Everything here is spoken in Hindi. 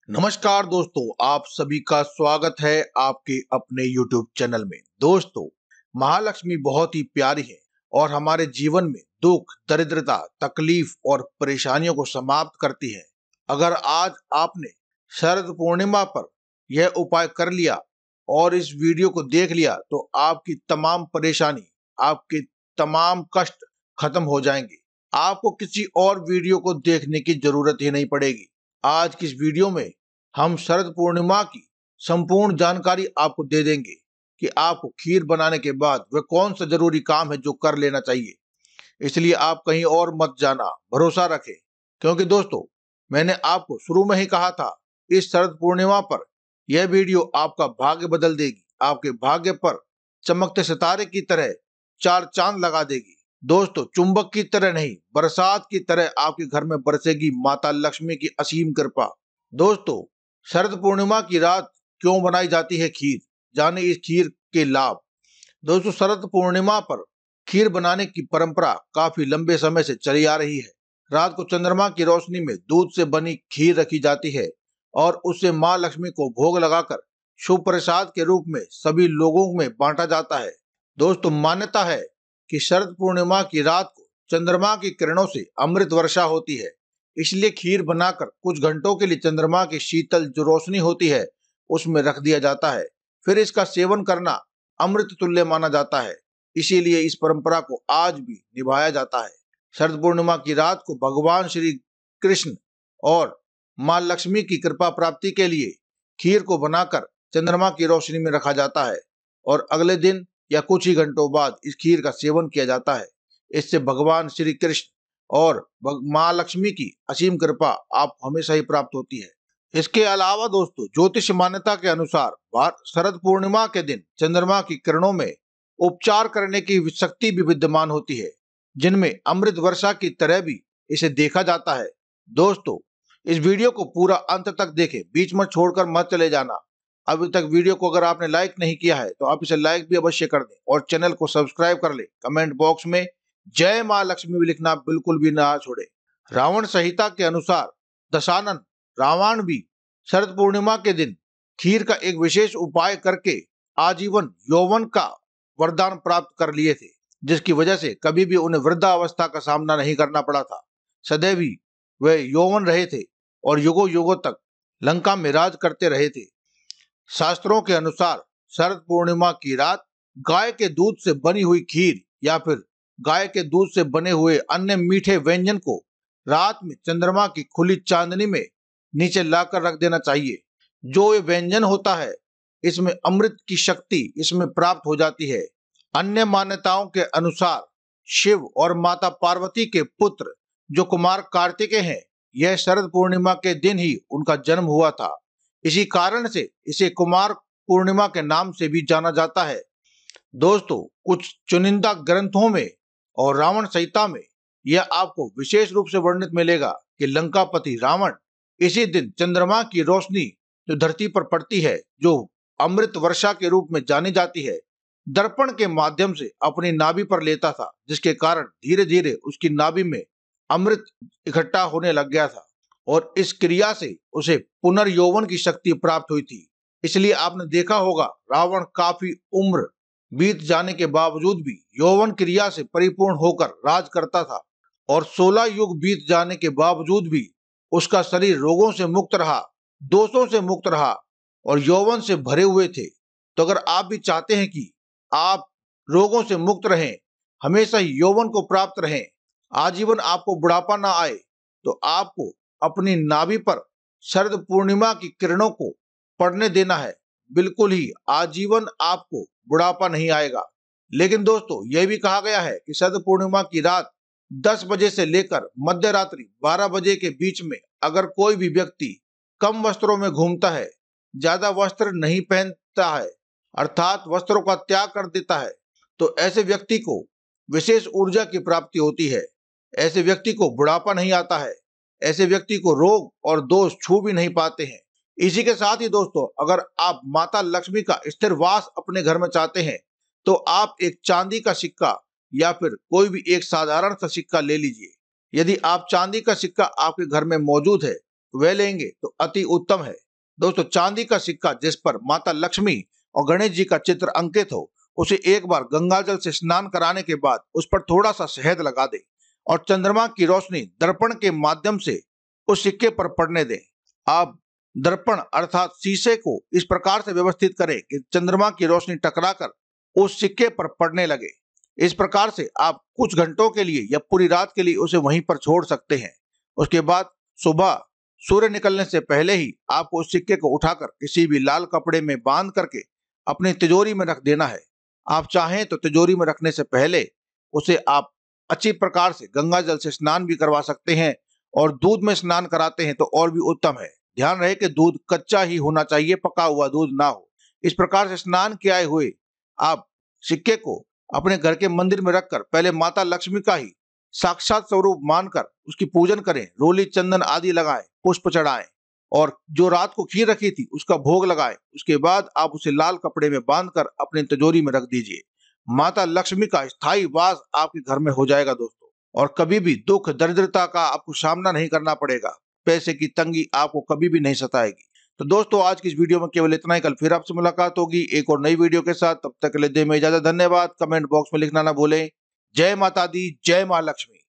नमस्कार दोस्तों, आप सभी का स्वागत है आपके अपने YouTube चैनल में। दोस्तों, महालक्ष्मी बहुत ही प्यारी है और हमारे जीवन में दुख, दरिद्रता, तकलीफ और परेशानियों को समाप्त करती है। अगर आज आपने शरद पूर्णिमा पर यह उपाय कर लिया और इस वीडियो को देख लिया तो आपकी तमाम परेशानी, आपके तमाम कष्ट खत्म हो जाएंगे। आपको किसी और वीडियो को देखने की जरूरत ही नहीं पड़ेगी। आज की इस वीडियो में हम शरद पूर्णिमा की संपूर्ण जानकारी आपको दे देंगे कि आपको खीर बनाने के बाद वह कौन सा जरूरी काम है जो कर लेना चाहिए। इसलिए आप कहीं और मत जाना, भरोसा रखें, क्योंकि दोस्तों मैंने आपको शुरू में ही कहा था, इस शरद पूर्णिमा पर यह वीडियो आपका भाग्य बदल देगी, आपके भाग्य पर चमकते सितारे की तरह चार चांद लगा देगी। दोस्तों, चुंबक की तरह नहीं, बरसात की तरह आपके घर में बरसेगी माता लक्ष्मी की असीम कृपा। दोस्तों, शरद पूर्णिमा की रात क्यों बनाई जाती है खीर, जाने इस खीर के लाभ। दोस्तों, शरद पूर्णिमा पर खीर बनाने की परंपरा काफी लंबे समय से चली आ रही है। रात को चंद्रमा की रोशनी में दूध से बनी खीर रखी जाती है और उसे मां लक्ष्मी को भोग लगाकर शुभ प्रसाद के रूप में सभी लोगों में बांटा जाता है। दोस्तों, मान्यता है कि शरद पूर्णिमा की रात को चंद्रमा की किरणों से अमृत वर्षा होती है, इसलिए खीर बनाकर कुछ घंटों के लिए चंद्रमा की शीतल जो रोशनी होती है उसमें रख दिया जाता है। फिर इसका सेवन करना अमृत तुल्य माना जाता है, इसीलिए इस परंपरा को आज भी निभाया जाता है। शरद पूर्णिमा की रात को भगवान श्री कृष्ण और मां लक्ष्मी की कृपा प्राप्ति के लिए खीर को बनाकर चंद्रमा की रोशनी में रखा जाता है और अगले दिन या कुछ ही घंटों बाद इस खीर का सेवन किया जाता है। इससे भगवान श्री कृष्ण और मां लक्ष्मी की असीम कृपा आप हमेशा ही प्राप्त होती है। इसके अलावा दोस्तों, ज्योतिष मान्यता के अनुसार शरद पूर्णिमा के दिन चंद्रमा की किरणों में उपचार करने की शक्ति भी विद्यमान होती है, जिनमें अमृत वर्षा की तरह भी इसे देखा जाता है। दोस्तों, इस वीडियो को पूरा अंत तक देखें, बीच में छोड़कर मत चले जाना। अभी तक वीडियो को अगर आपने लाइक नहीं किया है तो आप इसे लाइक भी अवश्य कर दें और चैनल को सब्सक्राइब कर ले। कमेंट बॉक्स में जय मां लक्ष्मी भी लिखना बिल्कुल भी ना छोड़े। रावण संहिता के अनुसार दशानन रावण भी शरद पूर्णिमा के दिन खीर का एक विशेष उपाय करके आजीवन यौवन का वरदान प्राप्त कर लिए थे, जिसकी वजह से कभी भी उन्हें वृद्धावस्था का सामना नहीं करना पड़ा था। सदैव ही वे यौवन रहे थे और युगों युगों तक लंका में राज करते रहे थे। शास्त्रों के अनुसार शरद पूर्णिमा की रात गाय के दूध से बनी हुई खीर या फिर गाय के दूध से बने हुए अन्य मीठे व्यंजन को रात में चंद्रमा की खुली चांदनी में नीचे लाकर रख देना चाहिए। जो ये व्यंजन होता है, इसमें अमृत की शक्ति इसमें प्राप्त हो जाती है। अन्य मान्यताओं के अनुसार शिव और माता पार्वती के पुत्र जो कुमार कार्तिकेय हैं, यह शरद पूर्णिमा के दिन ही उनका जन्म हुआ था। इसी कारण से इसे कुमार पूर्णिमा के नाम से भी जाना जाता है। दोस्तों, कुछ चुनिंदा ग्रंथों में और रावण संहिता में यह आपको विशेष रूप से वर्णित मिलेगा कि लंकापति रावण इसी दिन चंद्रमा की रोशनी जो धरती पर पड़ती है, जो अमृत वर्षा के रूप में जानी जाती है, दर्पण के माध्यम से अपनी नाभि पर लेता था, जिसके कारण धीरे धीरे उसकी नाभि में अमृत इकट्ठा होने लग गया था और इस क्रिया से उसे पुनर्यौवन की शक्ति प्राप्त हुई थी। इसलिए आपने देखा होगा, रावण काफी उम्र बीत जाने के बावजूद भी यौवन क्रिया से परिपूर्ण होकर राज करता था और 16 युग बीत जाने के बावजूद भी उसका शरीर रोगों से मुक्त रहा, दोषों से मुक्त रहा और यौवन से भरे हुए थे। तो अगर आप भी चाहते हैं कि आप रोगों से मुक्त रहें, हमेशा ही यौवन को प्राप्त रहें, आजीवन आपको बुढ़ापा ना आए, तो आपको अपनी नाभि पर शरद पूर्णिमा की किरणों को पड़ने देना है। बिल्कुल ही आजीवन आपको बुढ़ापा नहीं आएगा। लेकिन दोस्तों, यह भी कहा गया है कि शरद पूर्णिमा की रात 10 बजे से लेकर मध्य रात्रि 12 बजे के बीच में अगर कोई भी व्यक्ति कम वस्त्रों में घूमता है, ज्यादा वस्त्र नहीं पहनता है, अर्थात वस्त्रों का त्याग कर देता है, तो ऐसे व्यक्ति को विशेष ऊर्जा की प्राप्ति होती है। ऐसे व्यक्ति को बुढ़ापा नहीं आता है, ऐसे व्यक्ति को रोग और दोष छू भी नहीं पाते हैं। इसी के साथ ही दोस्तों, अगर आप माता लक्ष्मी का स्थिर वास अपने घर में चाहते हैं तो आप एक चांदी का सिक्का या फिर कोई भी एक साधारण सा सिक्का ले लीजिए। यदि आप चांदी का सिक्का आपके घर में मौजूद है वह लेंगे तो अति उत्तम है। दोस्तों, चांदी का सिक्का जिस पर माता लक्ष्मी और गणेश जी का चित्र अंकित हो, उसे एक बार गंगा जल से स्नान कराने के बाद उस पर थोड़ा सा शहद लगा दें और चंद्रमा की रोशनी दर्पण के माध्यम से उस सिक्के पर पड़ने दें। आप दर्पण अर्थात शीशे को इस प्रकार से व्यवस्थित करें कि चंद्रमा की रोशनी टकराकर उस सिक्के पर पड़ने लगे। इस प्रकार से आप कुछ घंटों के लिए या पूरी रात के लिए उसे वहीं पर छोड़ सकते हैं। उसके बाद सुबह सूर्य निकलने से पहले ही आपको उस सिक्के को उठाकर किसी भी लाल कपड़े में बांध करके अपनी तिजोरी में रख देना है। आप चाहें तो तिजोरी में रखने से पहले उसे आप अच्छी प्रकार से गंगा जल से स्नान भी करवा सकते हैं और दूध में स्नान कराते हैं तो और भी उत्तम है। ध्यान रहे कि दूध कच्चा ही होना चाहिए, पका हुआ दूध ना हो। इस प्रकार से स्नान किए हुए आप सिक्के को अपने घर के मंदिर में रखकर पहले माता लक्ष्मी का ही साक्षात स्वरूप मानकर उसकी पूजन करें, रोली चंदन आदि लगाएं, पुष्प चढ़ाएं और जो रात को खीर रखी थी उसका भोग लगाएं। उसके बाद आप उसे लाल कपड़े में बांधकर अपनी तिजोरी में रख दीजिए। माता लक्ष्मी का स्थायी वास आपके घर में हो जाएगा दोस्तों, और कभी भी दुख दरिद्रता का आपको सामना नहीं करना पड़ेगा। पैसे की तंगी आपको कभी भी नहीं सताएगी। तो दोस्तों, आज की इस वीडियो में केवल इतना ही। कल फिर आपसे मुलाकात होगी एक और नई वीडियो के साथ। तब तक के लिए दें में इजाजत। धन्यवाद। कमेंट बॉक्स में लिखना ना भूलें। जय माता दी, जय मां लक्ष्मी।